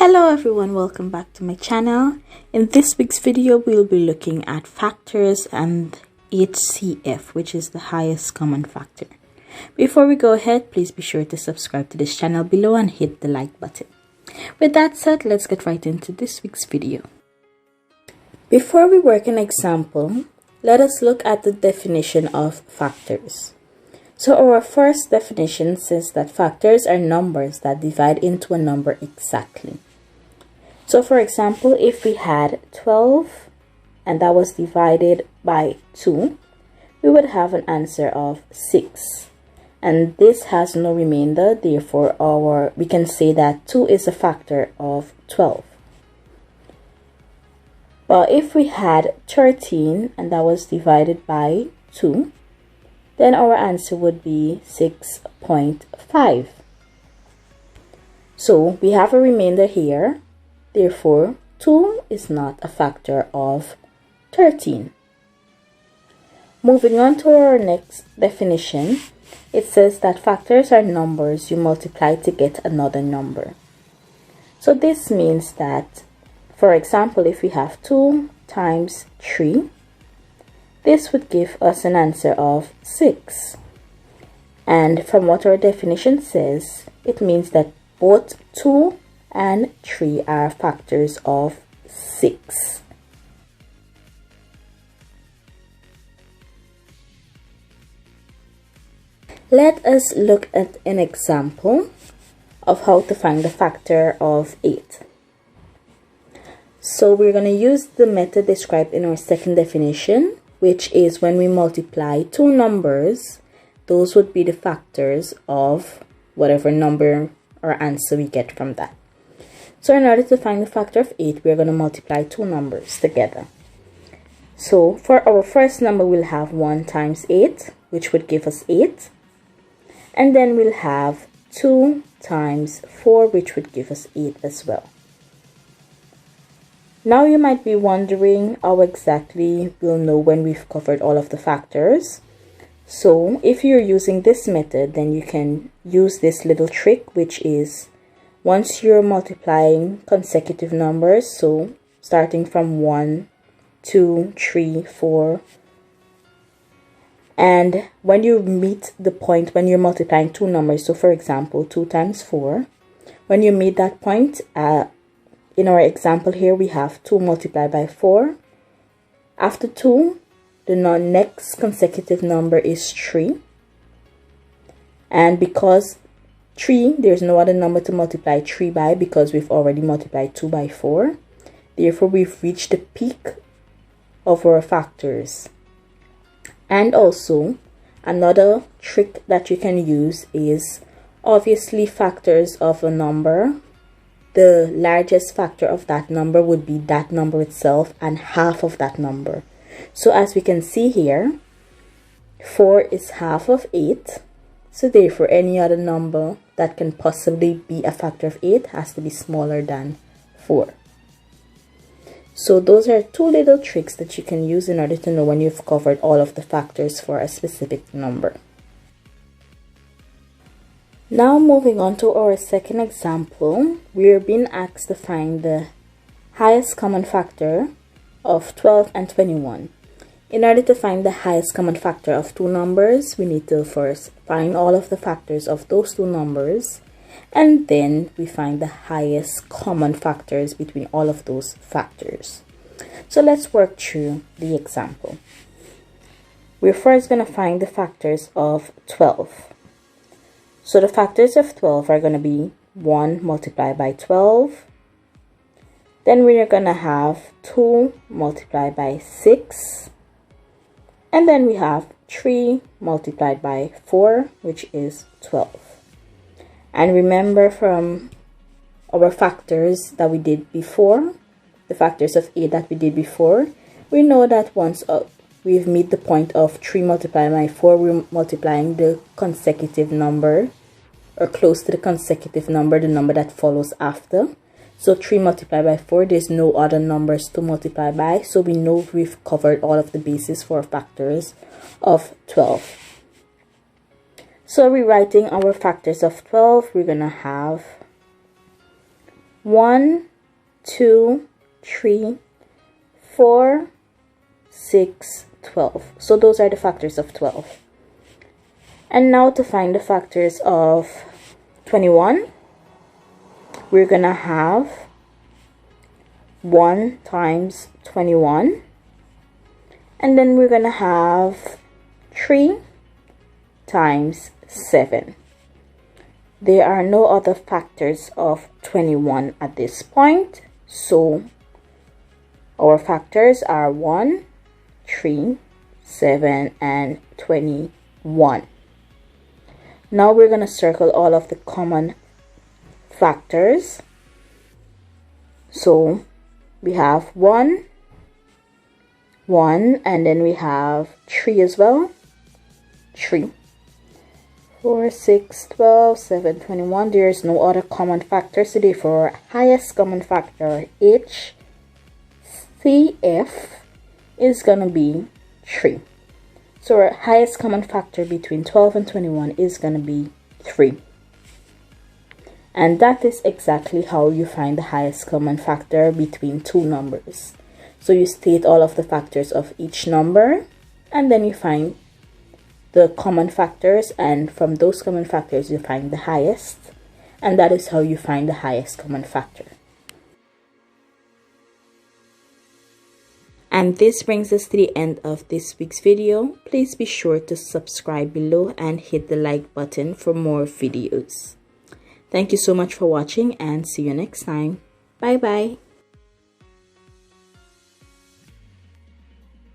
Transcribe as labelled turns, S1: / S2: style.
S1: Hello everyone, welcome back to my channel. In this week's video, we'll be looking at factors and HCF, which is the highest common factor. Before we go ahead, please be sure to subscribe to this channel below and hit the like button. With that said, let's get right into this week's video. Before we work an example, let us look at the definition of factors. So our first definition says that factors are numbers that divide into a number exactly. So for example, if we had 12 and that was divided by 2, we would have an answer of 6. And this has no remainder, therefore we can say that 2 is a factor of 12. But if we had 13 and that was divided by 2, then our answer would be 6.5. So we have a remainder here. Therefore, 2 is not a factor of 13. Moving on to our next definition, it says that factors are numbers you multiply to get another number. So this means that, for example, if we have 2 times 3, this would give us an answer of 6. And from what our definition says, it means that both 2 and 3 are factors of 6. Let us look at an example of how to find the factor of 8. So we're going to use the method described in our second definition, which is when we multiply two numbers, those would be the factors of whatever number or answer we get from that. So in order to find the factor of 8, we're going to multiply two numbers together. So for our first number, we'll have 1 times 8, which would give us 8. And then we'll have 2 times 4, which would give us 8 as well. Now you might be wondering how exactly we'll know when we've covered all of the factors. So if you're using this method, then you can use this little trick, which is once you're multiplying consecutive numbers, so starting from 1, 2, 3, 4, and when you meet the point when you're multiplying two numbers, so for example 2 times 4, when you meet that point, in our example here we have 2 multiplied by 4. After 2, the next consecutive number is 3, and because 3, there's no other number to multiply 3 by because we've already multiplied 2 by 4. Therefore, we've reached the peak of our factors. And also, another trick that you can use is obviously factors of a number. The largest factor of that number would be that number itself and half of that number. So as we can see here, 4 is half of 8. So therefore, any other number that can possibly be a factor of 8 has to be smaller than 4. So those are two little tricks that you can use in order to know when you've covered all of the factors for a specific number. Now moving on to our second example, we are being asked to find the highest common factor of 12 and 21. In order to find the highest common factor of two numbers, we need to first find all of the factors of those two numbers, and then we find the highest common factors between all of those factors. So let's work through the example. We're first going to find the factors of 12. So the factors of 12 are going to be 1 multiplied by 12. Then we're going to have 2 multiplied by 6. And then we have 3 multiplied by 4, which is 12. And remember from our factors that we did before, the factors of 8 that we did before, we know that once we've made the point of 3 multiplied by 4, we're multiplying the consecutive number, or close to the consecutive number, the number that follows after. So 3 multiplied by 4, there's no other numbers to multiply by. So we know we've covered all of the bases for factors of 12. So rewriting our factors of 12, we're going to have 1, 2, 3, 4, 6, 12. So those are the factors of 12. And now to find the factors of 21, we're gonna have 1 times 21, and then we're gonna have 3 times 7. There are no other factors of 21 at this point, so our factors are 1, 3, 7, and 21. Now we're going to circle all of the common factors. So we have 1, 1, and then we have 3 as well. 3. 4, 6, 12, 7, 21. There is no other common factor. So therefore, highest common factor HCF is going to be 3. So our highest common factor between 12 and 21 is going to be 3. And that is exactly how you find the highest common factor between two numbers. So you state all of the factors of each number, and then you find the common factors, and from those common factors you find the highest, and that is how you find the highest common factor. And this brings us to the end of this week's video. Please be sure to subscribe below and hit the like button for more videos. Thank you so much for watching, and see you next time. Bye bye.